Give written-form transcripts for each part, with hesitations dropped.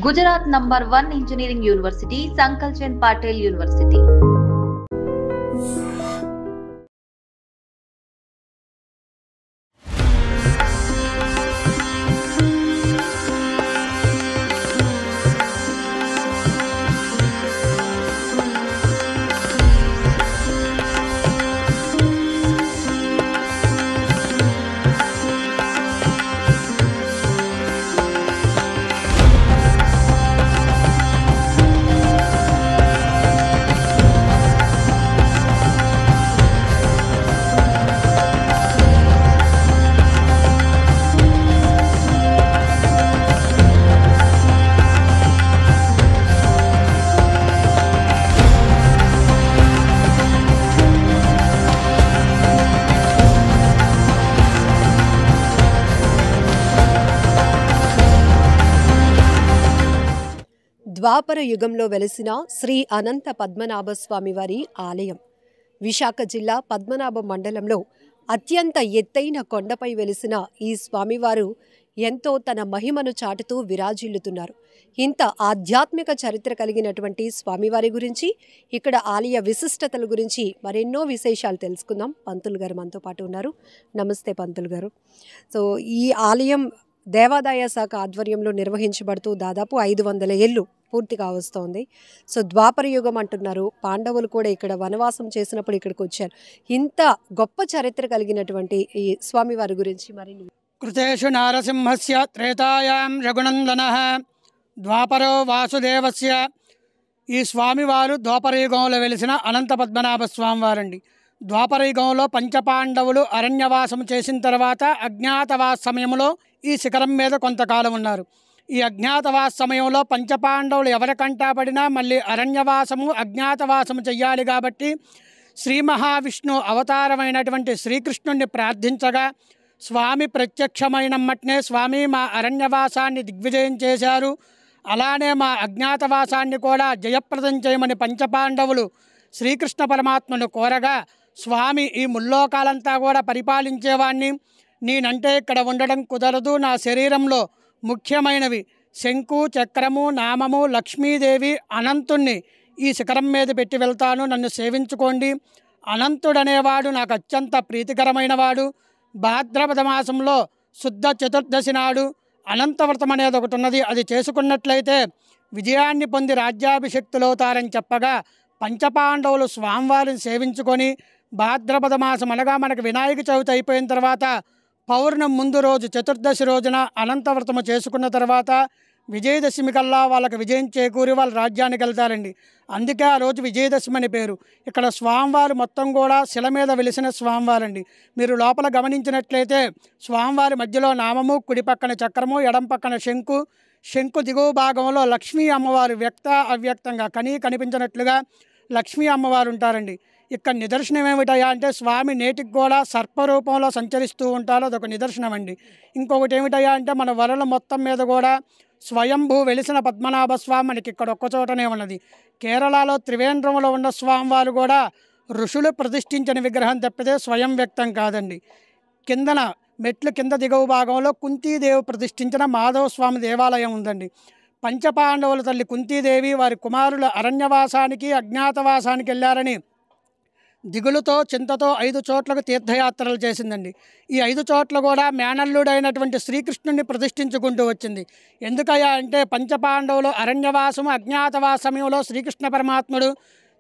Gujarat #1 Engineering University, Sankal Chand Patel University. ద్వాపర యుగంలో వెలిసిన శ్రీ అనంత పద్మనాభ స్వామి వారి ఆలయం విశాఖ జిల్లా పద్మనాభ మండలంలో అత్యంత ఎత్తైన కొండపై వెలిసిన ఈ స్వామివారు ఎంతో తన మహిమను చాటుతూ విరాజిల్లుతున్నారు. ఇంత ఆధ్యాత్మిక చరిత్ర కలిగినటువంటి స్వామివారి గురించి, ఇక్కడ ఆలయ విశిష్టతల గురించి మరెన్నో విశేషాలు తెలుసుకుందాం. పంతులు గారు మనతో పాటు ఉన్నారు. నమస్తే పంతులు గారు. సో ఈ ఆలయం దేవాదాయ శాఖ ఆధ్వర్యంలో నిర్వహించబడుతూ దాదాపు 500 ఏళ్ళు పూర్తి కావస్తోంది. సో ద్వాపర యుగం అంటున్నారు. పాండవులు కూడా ఇక్కడ వనవాసం చేసినప్పుడు ఇక్కడికి వచ్చారు. ఇంత గొప్ప చరిత్ర కలిగినటువంటి ఈ స్వామివారి గురించి మరి కృతేషు నారసింహస్య త్రేతాయాం రఘునందనః ద్వాపరో వాసుదేవస్య. ఈ స్వామివారు ద్వాపరయుగంలో వెలిసిన అనంత పద్మనాభ స్వామివారండి. ద్వాపరయుగంలో పంచపాండవులు అరణ్యవాసం చేసిన తర్వాత అజ్ఞాతవాస సమయంలో ఈ శిఖరం మీద కొంతకాలం ఉన్నారు. ఈ అజ్ఞాతవాస సమయంలో పంచపాండవులు ఎవరికంటా పడినా మళ్ళీ అరణ్యవాసము అజ్ఞాతవాసము చెయ్యాలి కాబట్టి శ్రీ మహావిష్ణు అవతారమైనటువంటి శ్రీకృష్ణుణ్ణి ప్రార్థించగా స్వామి ప్రత్యక్షమైనమ్మటనే స్వామి మా అరణ్యవాసాన్ని దిగ్విజయం చేశారు, అలానే మా అజ్ఞాతవాసాన్ని కూడా జయప్రదం చేయమని పంచపాండవులు శ్రీకృష్ణ పరమాత్మను కోరగా స్వామి ఈ ముల్లోకాలంతా కూడా పరిపాలించేవాణ్ణి, నేనంటే ఇక్కడ ఉండడం కుదరదు, నా శరీరంలో ముఖ్యమైనవి శంకు చక్రము నామము లక్ష్మీదేవి అనంతుణ్ణి ఈ శిఖరం మీద పెట్టి వెళ్తాను, నన్ను సేవించుకోండి. అనంతుడనేవాడు నాకు అత్యంత ప్రీతికరమైన వాడు. భాద్రపద మాసంలో శుద్ధ చతుర్దశి నాడు అనంతవ్రతం అనేది ఒకటి ఉన్నది. అది చేసుకున్నట్లయితే విజయాన్ని పొంది రాజ్యాభిషక్తులవుతారని చెప్పగా పంచపాండవులు స్వామివారిని సేవించుకొని భాద్రపద మాసం అనగా మనకు వినాయక చవితి అయిపోయిన తర్వాత పౌర్ణమి ముందు రోజు చతుర్దశి రోజున అనంతవ్రతము చేసుకున్న తర్వాత విజయదశమి కల్లా వాళ్ళకి విజయం చేకూరి వాళ్ళ రాజ్యానికి వెళ్తారండి. అందుకే ఆ రోజు విజయదశమి అని పేరు. ఇక్కడ స్వామివారు మొత్తం కూడా శిల మీద వెలిసిన స్వామివారండి. మీరు లోపల గమనించినట్లయితే స్వామివారి మధ్యలో నామము, కుడి పక్కన చక్రము, ఎడం పక్కన శంకు, శంకు దిగువ భాగంలో లక్ష్మీ అమ్మవారు వ్యక్త అవ్యక్తంగా కనిపించినట్లుగా లక్ష్మీ అమ్మవారు ఉంటారండి. ఇక్కడ నిదర్శనం ఏమిటయా అంటే స్వామి నేటికి కూడా సర్పరూపంలో సంచరిస్తూ ఉంటారు, అదొక నిదర్శనం అండి. ఇంకొకటి ఏమిటయా అంటే మన వరల మొత్తం మీద కూడా స్వయంభూ వెలిసిన పద్మనాభ స్వామి మనకి ఇక్కడ ఒక్కచోటనే ఉన్నది. కేరళలో త్రివేంద్రంలో ఉన్న స్వామివారు కూడా ఋషులు ప్రతిష్ఠించిన విగ్రహం తప్పితే స్వయం వ్యక్తం కాదండి. కిందన మెట్లు కింద దిగువ భాగంలో కుంతీదేవి ప్రతిష్ఠించిన మాధవ స్వామి దేవాలయం ఉందండి. పంచపాండవుల తల్లి కుంతీదేవి వారి కుమారుల అరణ్యవాసానికి అజ్ఞాతవాసానికి వెళ్ళారని దిగులుతో చింతతో 5 చోట్లకు తీర్థయాత్రలు చేసిందండి. ఈ 5 చోట్ల కూడా మేనల్లుడైనటువంటి శ్రీకృష్ణుని ప్రతిష్ఠించుకుంటూ వచ్చింది. ఎందుకయ్యా అంటే పంచపాండవులు అరణ్యవాసము అజ్ఞాతవాస సమయంలో శ్రీకృష్ణ పరమాత్ముడు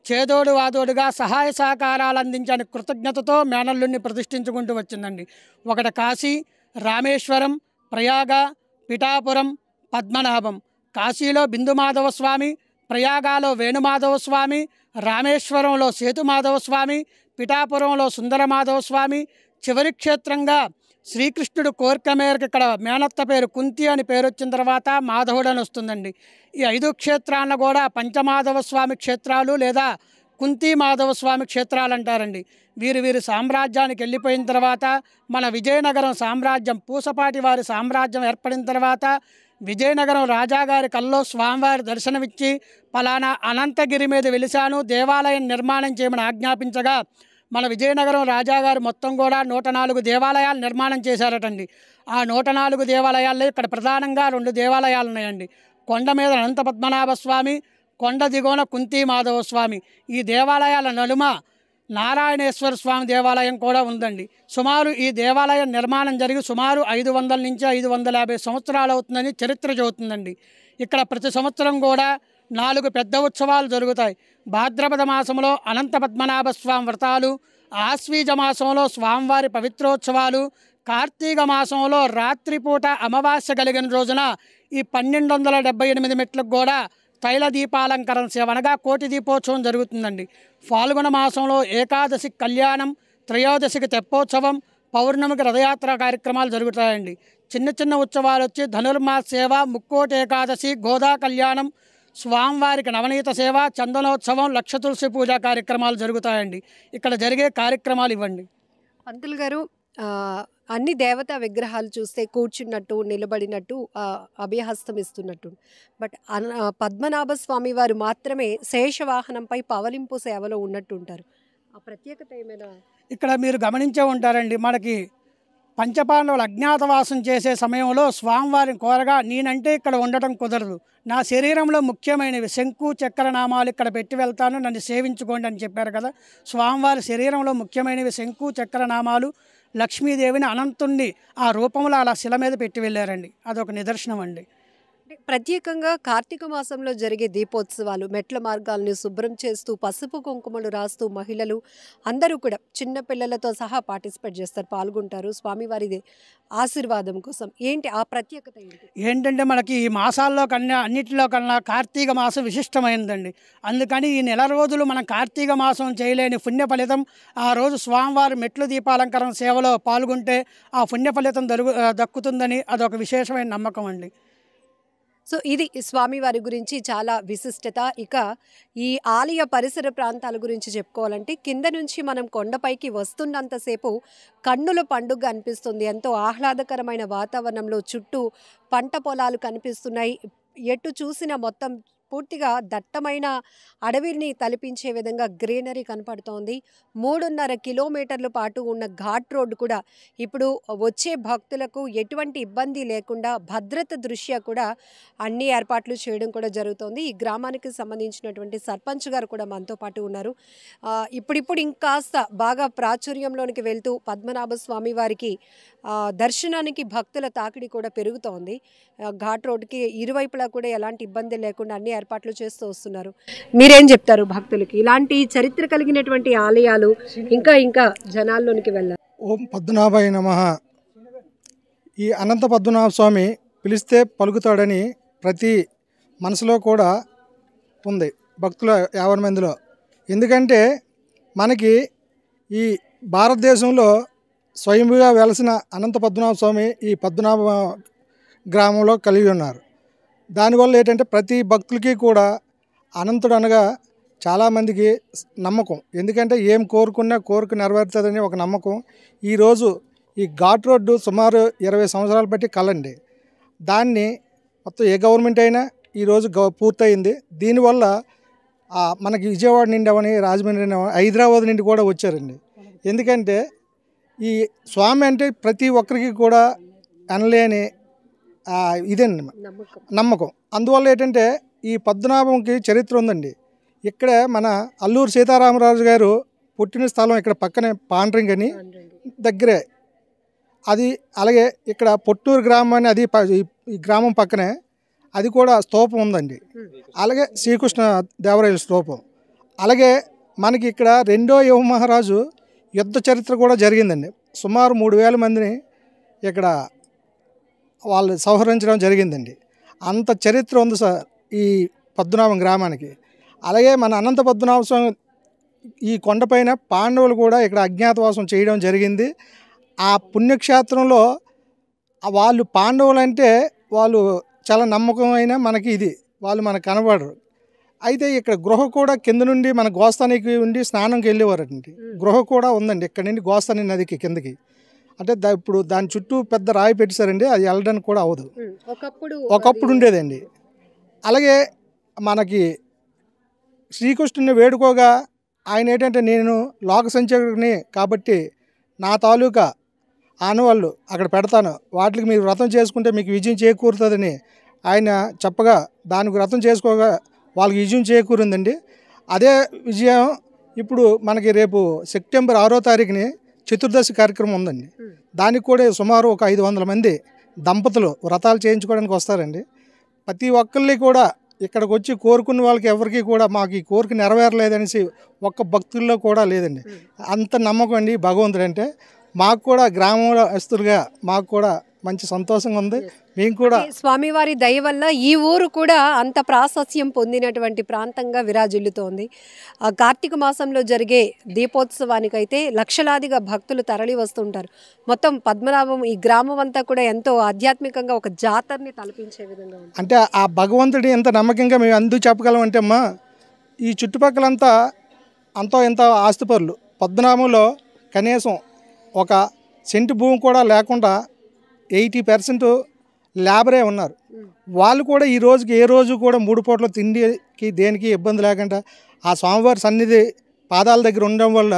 చేదోడు వాదోడుగా సహాయ సహకారాలు అందించని కృతజ్ఞతతో మేనల్లుడిని ప్రతిష్ఠించుకుంటూ వచ్చిందండి. ఒకటి కాశీ, రామేశ్వరం, ప్రయాగ, పిఠాపురం, పద్మనాభం. కాశీలో బిందుమాధవ స్వామి, ప్రయాగాలో వేణుమాధవ స్వామి, రామేశ్వరంలో సేతుమాధవ స్వామి, పిఠాపురంలో సుందరమాధవ స్వామి, చివరి క్షేత్రంగా శ్రీకృష్ణుడు కోరిక మేరకు ఇక్కడ మేనత్త పేరు కుంతి అని పేరు వచ్చిన తర్వాత మాధవుడని వస్తుందండి. ఈ 5 క్షేత్రాలను కూడా పంచమాధవ స్వామి క్షేత్రాలు లేదా కుంతి మాధవ స్వామి క్షేత్రాలు అంటారండి. వీరి సామ్రాజ్యానికి వెళ్ళిపోయిన తర్వాత మన విజయనగరం సామ్రాజ్యం పూసపాటి వారి సామ్రాజ్యం ఏర్పడిన తర్వాత విజయనగరం రాజాగారి కల్లో స్వామివారి దర్శనమిచ్చి పలానా అనంతగిరి మీద వెలిశాను, దేవాలయం నిర్మాణం చేయమని ఆజ్ఞాపించగా మన విజయనగరం రాజాగారు మొత్తం కూడా 104 దేవాలయాలు నిర్మాణం చేశారటండి. ఆ 104 దేవాలయాల్లో ఇక్కడ ప్రధానంగా 2 దేవాలయాలు ఉన్నాయండి. కొండ మీద అనంత పద్మనాభ స్వామి, కొండ దిగువన కుంతి మాధవ స్వామి. ఈ దేవాలయాల నడుమ నారాయణేశ్వర స్వామి దేవాలయం కూడా ఉందండి. సుమారు ఈ దేవాలయం నిర్మాణం జరిగి సుమారు 500 నుంచి 550 సంవత్సరాలు అవుతుందని చరిత్ర చెబుతుందండి. ఇక్కడ ప్రతి సంవత్సరం కూడా 4 పెద్ద ఉత్సవాలు జరుగుతాయి. భాద్రపద మాసంలో అనంత పద్మనాభ స్వామి వ్రతాలు, ఆశ్వీజ మాసంలో స్వామివారి పవిత్రోత్సవాలు, కార్తీక మాసంలో రాత్రిపూట అమావాస్య కలిగిన రోజున ఈ 1278 మెట్లకు కూడా తైల దీపాలంకరణ సేవ అనగా కోటి దీపోత్సవం జరుగుతుందండి. ఫాల్గుణ మాసంలో ఏకాదశి కళ్యాణం, త్రయోదశికి తెప్పోత్సవం, పౌర్ణమికి రథయాత్ర కార్యక్రమాలు జరుగుతాయండి. చిన్న చిన్న ఉత్సవాలు వచ్చి ధనుర్మాస సేవ, ముక్కోటి ఏకాదశి, గోదా కళ్యాణం, స్వామివారికి నవనీత సేవ, చందనోత్సవం, లక్ష తులసి పూజ కార్యక్రమాలు జరుగుతాయండి. ఇక్కడ జరిగే కార్యక్రమాలు ఇవ్వండి. పంతులు గారు, అన్ని దేవతా విగ్రహాలు చూస్తే కూర్చున్నట్టు, నిలబడినట్టు, అభయహస్తం ఇస్తున్నట్టు. బట్ పద్మనాభ స్వామి వారు మాత్రమే శేషవాహనంపై పవలింపు సేవలో ఉన్నట్టు ఉంటారు. ఆ ప్రత్యేకత ఏమైనా ఇక్కడ మీరు గమనించే ఉంటారండి. మనకి పంచపాండవులు అజ్ఞాతవాసం చేసే సమయంలో స్వామివారిని కోరగా, నేనంటే ఇక్కడ ఉండటం కుదరదు, నా శరీరంలో ముఖ్యమైనవి శంకు చక్ర నామాలు ఇక్కడ పెట్టి వెళ్తాను, నన్ను సేవించుకోండి అని చెప్పారు కదా. స్వామివారి శరీరంలో ముఖ్యమైనవి శంకు చక్ర నామాలు, లక్ష్మీదేవిని అనంతుణ్ణి ఆ రూపంలో అలా శిల మీద పెట్టి వెళ్ళారండి. అదొక నిదర్శనం అండి. ప్రత్యేకంగా కార్తీక మాసంలో జరిగే దీపోత్సవాలు, మెట్ల మార్గాలను శుభ్రం చేస్తూ పసుపు కుంకుమలు రాస్తూ మహిళలు అందరూ కూడా చిన్న పిల్లలతో సహా పార్టిసిపేట్ చేస్తారు, పాల్గొంటారు స్వామివారి ఆశీర్వాదం కోసం. ఏంటి ఆ ప్రత్యేకత? ఏంటంటే మనకి ఈ మాసాల్లో కన్నా అన్నిటిలో కన్నా కార్తీక మాసం విశిష్టమైనదండి. అందుకని ఈ నెల రోజులు మనం కార్తీక మాసం చేయలేని పుణ్య ఫలితం ఆ రోజు స్వామివారి మెట్లు దీపాలంకరణ సేవలో పాల్గొంటే ఆ పుణ్య ఫలితం దక్కుతుందని అదొక విశేషమైన నమ్మకం అండి. సో ఇది స్వామివారి గురించి చాలా విశిష్టత. ఇక ఈ ఆలయ పరిసర ప్రాంతాల గురించి చెప్పుకోవాలంటే కింద నుంచి మనం కొండపైకి వస్తున్నంతసేపు కన్నుల పండుగ అనిపిస్తుంది. ఎంతో ఆహ్లాదకరమైన వాతావరణంలో చుట్టూ పంట పొలాలు కనిపిస్తున్నాయి. ఎటు చూసిన మొత్తం పూర్తిగా దట్టమైన అడవిని తలపించే విధంగా గ్రీనరీ కనపడుతోంది. 3.5 కిలోమీటర్ల పాటు ఉన్న ఘాట్ రోడ్డు కూడా ఇప్పుడు వచ్చే భక్తులకు ఎటువంటి ఇబ్బంది లేకుండా భద్రత దృష్ట్యా కూడా అన్ని ఏర్పాట్లు చేయడం కూడా జరుగుతోంది. ఈ గ్రామానికి సంబంధించినటువంటి సర్పంచ్ గారు కూడా మనతో పాటు ఉన్నారు. ఇప్పుడిప్పుడు ఇంకాస్త బాగా ప్రాచుర్యంలోనికి వెళ్తూ పద్మనాభ స్వామి వారికి దర్శనానికి భక్తుల తాకిడి కూడా పెరుగుతోంది. ఘాట్ రోడ్డుకి ఇరువైపులా కూడా ఎలాంటి ఇబ్బంది లేకుండా అన్ని ఏర్పాట్లు చేస్తూ వస్తున్నారు. మీరేం చెప్తారు భక్తులకి? ఇలాంటి చరిత్ర కలిగినటువంటి ఆలయాలు ఇంకా ఇంకా జనాల్లోనికి వెళ్ళాలి. ఓం పద్మనాభాయ నమః. ఈ అనంత పద్మనాభ స్వామి పిలిస్తే పలుకుతాడని ప్రతి మనసులో కూడా ఉంది భక్తుల 50 మందిలో. ఎందుకంటే మనకి ఈ భారతదేశంలో స్వయంగా వెలసిన అనంత పద్మనాభ స్వామి ఈ పద్మనాభ గ్రామంలో కలిగి ఉన్నారు. దానివల్ల ఏంటంటే ప్రతి భక్తులకి కూడా అనంతుడు అనగా చాలామందికి నమ్మకం. ఎందుకంటే ఏం కోరుకున్నా కోరిక నెరవేరుతుందని ఒక నమ్మకం. ఈరోజు ఈ ఘాట్ రోడ్డు సుమారు 20 సంవత్సరాలు బట్టి కలండి. దాన్ని మొత్తం ఏ గవర్నమెంట్ అయినా ఈరోజు పూర్తయింది. దీనివల్ల మనకి విజయవాడ నుండి అవని, రాజమండ్రి నుండి, హైదరాబాద్ నుండి కూడా వచ్చారండి. ఎందుకంటే ఈ స్వామి అంటే ప్రతి ఒక్కరికి కూడా అనలేని ఇదండి నమ్మకం. అందువల్ల ఏంటంటే ఈ పద్మనాభంకి చరిత్ర ఉందండి. ఇక్కడే మన అల్లూరు సీతారామరాజు గారు పుట్టిన స్థలం ఇక్కడ పక్కనే పాండ్రింగ్ అని దగ్గరే అది. అలాగే ఇక్కడ పొట్టూరు గ్రామం అని అది ఈ గ్రామం పక్కనే అది కూడా స్తూపం ఉందండి. అలాగే శ్రీకృష్ణ దేవరాయల స్తూపం. అలాగే మనకి ఇక్కడ 2వ యువ మహారాజు యుద్ధ చరిత్ర కూడా జరిగిందండి. సుమారు 3000 మందిని ఇక్కడ వాళ్ళు సంహరించడం జరిగిందండి. అంత చరిత్ర ఉంది సార్ ఈ పద్మనాభం గ్రామానికి. అలాగే మన అనంత పద్మనాభ స్వామి ఈ కొండపైన పాండవులు కూడా ఇక్కడ అజ్ఞాతవాసం చేయడం జరిగింది. ఆ పుణ్యక్షేత్రంలో వాళ్ళు పాండవులు అంటే వాళ్ళు చాలా నమ్మకమైన మనకి ఇది వాళ్ళు మనకు కనబడరు. అయితే ఇక్కడ గృహ కూడా కింద నుండి మన గోస్తానికి ఉండి స్నానంకి వెళ్ళేవారండి. గృహ కూడా ఉందండి ఇక్కడ నుండి గోస్తాని నదికి కిందకి. అంటే ఇప్పుడు దాని చుట్టూ పెద్ద రాయి పెట్టేశారండి, అది వెళ్ళడానికి కూడా అవ్వదు. ఒకప్పుడు ఉండేదండి. అలాగే మనకి శ్రీకృష్ణుని వేడుకోగా ఆయన ఏంటంటే నేను లోక సంచారిని కాబట్టి నా తాలూకా ఆనవాళ్ళు అక్కడ పెడతాను, వాటికి మీరు వ్రతం చేసుకుంటే మీకు విజయం చేకూరుతుందని ఆయన చెప్పగా దానికి వ్రతం చేసుకోగా వాళ్ళకి విజయం చేకూరిందండి. అదే విజయం ఇప్పుడు మనకి రేపు సెప్టెంబర్ 6వ తారీఖుని చతుర్దశి కార్యక్రమం ఉందండి. దానికి కూడా సుమారు ఒక 500 మంది దంపతులు వ్రతాలు చేయించుకోవడానికి వస్తారండి. ప్రతి ఒక్కళ్ళని కూడా ఇక్కడికి వచ్చి కోరుకున్న వాళ్ళకి ఎవరికి కూడా మాకు ఈ కోరిక నెరవేరలేదనేసి ఒక్క భక్తుల్లో కూడా లేదండి. అంత నమ్మకం అండి భగవంతుడు అంటే. మాకు కూడా గ్రామంలో వస్తులుగా మాకు కూడా మంచి సంతోషంగా ఉంది. మేము కూడా స్వామివారి దయ వల్ల ఈ ఊరు కూడా అంత ప్రాశస్యం పొందినటువంటి ప్రాంతంగా విరాజిల్లుతోంది. కార్తీక మాసంలో జరిగే దీపోత్సవానికైతే లక్షలాదిగా భక్తులు తరలి వస్తుంటారు. మొత్తం పద్మనాభం ఈ గ్రామం అంతా కూడా ఎంతో ఆధ్యాత్మికంగా ఒక జాతరని తలపించే విధంగా ఉంది. అంటే ఆ భగవంతుడి ఎంత నమ్మకంగా మేము అందుకు చెప్పగలం అంటే అమ్మా, ఈ చుట్టుపక్కలంతా అంతో ఎంతో ఆస్తిపరులు. పద్మనాభంలో కనీసం ఒక సెంటు భూమి కూడా లేకుండా 80% లేబరే ఉన్నారు. వాళ్ళు కూడా ఈ రోజుకి ఏ రోజు కూడా 3 పూట్ల తిండికి దేనికి ఇబ్బంది లేకుండా ఆ స్వామివారి సన్నిధి పాదాల దగ్గర ఉండడం వల్ల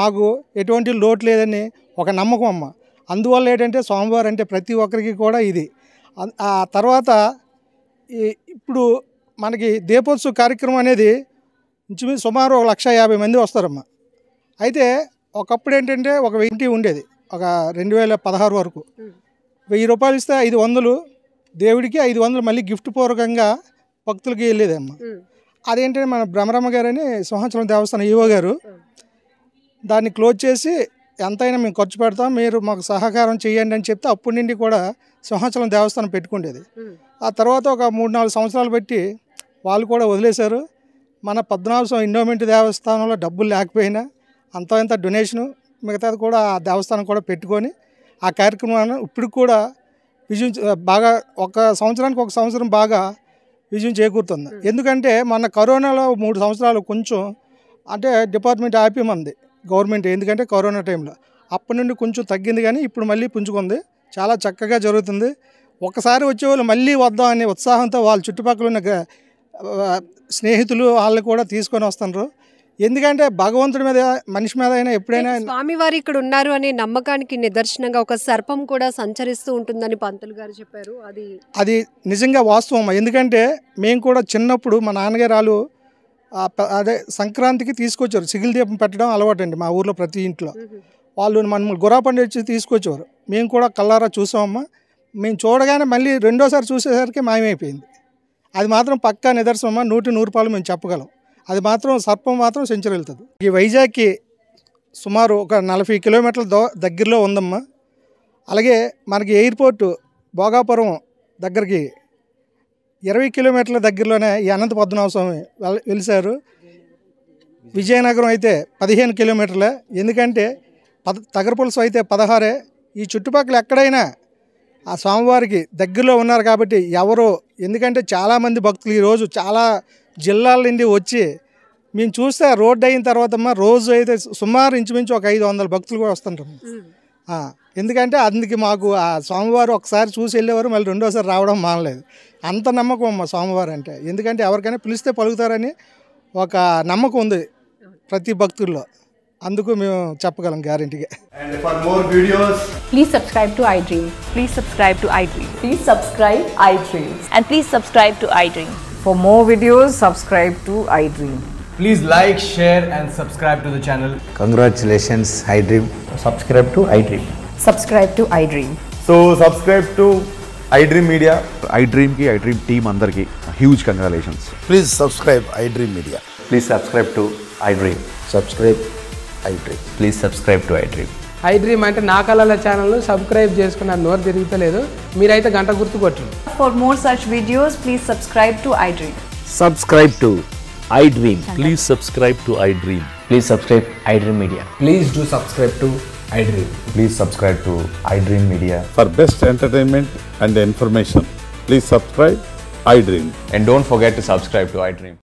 మాకు ఎటువంటి లోటు లేదని ఒక నమ్మకం అమ్మ. అందువల్ల ఏంటంటే స్వామివారు అంటే ప్రతి ఒక్కరికి కూడా ఇది. ఆ తర్వాత ఇప్పుడు మనకి దీపోత్సవ కార్యక్రమం అనేది ఇంచుమించు సుమారు 150 మంది వస్తారమ్మ. అయితే ఒకప్పుడు ఏంటంటే ఒక 20 ఉండేది, ఒక 2016 వరకు 1000 రూపాయలు ఇస్తే 500 దేవుడికి, 500 మళ్ళీ గిఫ్ట్ పూర్వకంగా భక్తులకి వెళ్ళేదమ్మ. అదేంటంటే మన బ్రహ్మరమ్మ గారని సింహాచలం దేవస్థానం ఈవో గారు దాన్ని క్లోజ్ చేసి ఎంతైనా మేము ఖర్చు పెడతాం, మీరు మాకు సహకారం చేయండి అని చెప్తే అప్పటి నుండి కూడా సింహాచలం దేవస్థానం పెట్టుకుండేది. ఆ తర్వాత ఒక 3-4 సంవత్సరాలు పెట్టి వాళ్ళు కూడా వదిలేశారు. మన పద్మనాభస్వామి ఎండోమెంట్ దేవస్థానంలో డబ్బులు లేకపోయినా అంత ఇంత డొనేషను మిగతాది కూడా ఆ దేవస్థానం కూడా పెట్టుకొని ఆ కార్యక్రమాన్ని ఇప్పుడు కూడా విజయం బాగా ఒక సంవత్సరం బాగా విజయం చేకూరుతుంది. ఎందుకంటే మన కరోనాలో 3 సంవత్సరాలు కొంచెం అంటే డిపార్ట్మెంట్ ఆపేమంది గవర్నమెంట్, ఎందుకంటే కరోనా టైంలో. అప్పటి నుండి కొంచెం తగ్గింది కానీ ఇప్పుడు మళ్ళీ పుంజుకుంది, చాలా చక్కగా జరుగుతుంది. ఒకసారి వచ్చేవాళ్ళు మళ్ళీ వద్దాం అనే ఉత్సాహంతో వాళ్ళ చుట్టుపక్కల ఉన్న స్నేహితులు వాళ్ళు కూడా తీసుకొని వస్తున్నారు. ఎందుకంటే భగవంతుడి మీద మనిషి మీద అయినా ఎప్పుడైనా స్వామివారి ఇక్కడ ఉన్నారు అనే నమ్మకానికి నిదర్శనంగా ఒక సర్పం కూడా సంచరిస్తూ ఉంటుందని పంతులు గారు చెప్పారు. అది నిజంగా వాస్తవం. ఎందుకంటే మేము కూడా చిన్నప్పుడు మా నాన్నగారు అదే సంక్రాంతికి తీసుకొచ్చారు, సిగిల్ దీపం పెట్టడం అలవాటు అండి మా ఊర్లో ప్రతి ఇంట్లో. వాళ్ళు మన గుర్రాపండి వచ్చి తీసుకొచ్చేవారు, మేము కూడా కళ్ళారా చూసామమ్మా. మేము చూడగానే మళ్ళీ రెండోసారి చూసేసరికి మాయమైపోయింది. అది మాత్రం పక్కా నిదర్శనం అమ్మా, 100 పాలు మేము చెప్పగలం. అది మాత్రం సర్పం మాత్రం సెంచరీ వెళ్తుంది. ఈ వైజాగ్కి సుమారు ఒక 40 కిలోమీటర్ల దగ్గరలో ఉందమ్మా. అలాగే మనకి ఎయిర్పోర్టు భోగాపురం దగ్గరికి 20 కిలోమీటర్ల దగ్గరలోనే ఈ అనంత పద్మనాభ స్వామి వెలిశారు. విజయనగరం అయితే 15 కిలోమీటర్లే, ఎందుకంటే తగరపులసు అయితే 16. ఈ చుట్టుపక్కల ఎక్కడైనా ఆ స్వామివారికి దగ్గరలో ఉన్నారు కాబట్టి ఎవరో, ఎందుకంటే చాలామంది భక్తులు ఈరోజు చాలా జిల్లాల నుండి వచ్చి మేము చూస్తే రోడ్డు అయిన తర్వాత రోజు అయితే సుమారు ఇంచుమించు ఒక 500 భక్తులు కూడా వస్తుంటారు. ఎందుకంటే అందుకే మాకు ఆ స్వామివారు ఒకసారి చూసి వెళ్ళేవారు, మళ్ళీ రెండోసారి రావడం మానలేదు. అంత నమ్మకం అమ్మ స్వామివారు అంటే. ఎందుకంటే ఎవరికైనా పిలిస్తే పలుకుతారని ఒక నమ్మకం ఉంది ప్రతి భక్తుల్లో, అందుకు మేము చెప్పగలం గ్యారెంటీగా. And for more videos, please subscribe to iDream. Please subscribe to iDream. Please subscribe iDream. And please subscribe to iDream. For more videos, subscribe to iDream. please like, share and subscribe to the channel. Congratulations, iDream. Subscribe to iDream. Subscribe to iDream. So subscribe to iDream Media. iDream ki iDream team andarki huge congratulations. Please subscribe iDream Media. Please subscribe to iDream. Subscribe iDream. Please subscribe to iDream. iDream అంటే నా కళల channel subscribe చేసుకున్న నోరు తిరుగుతలేదు, మీరైతే గంట గుర్తు కొట్టండి. For more such videos, please subscribe to iDream. Subscribe to iDream. Please subscribe to iDream. Please subscribe iDream Media. Please do subscribe to iDream. Please subscribe to iDream Media. For best entertainment and information, please subscribe iDream. And don't forget to subscribe to iDream.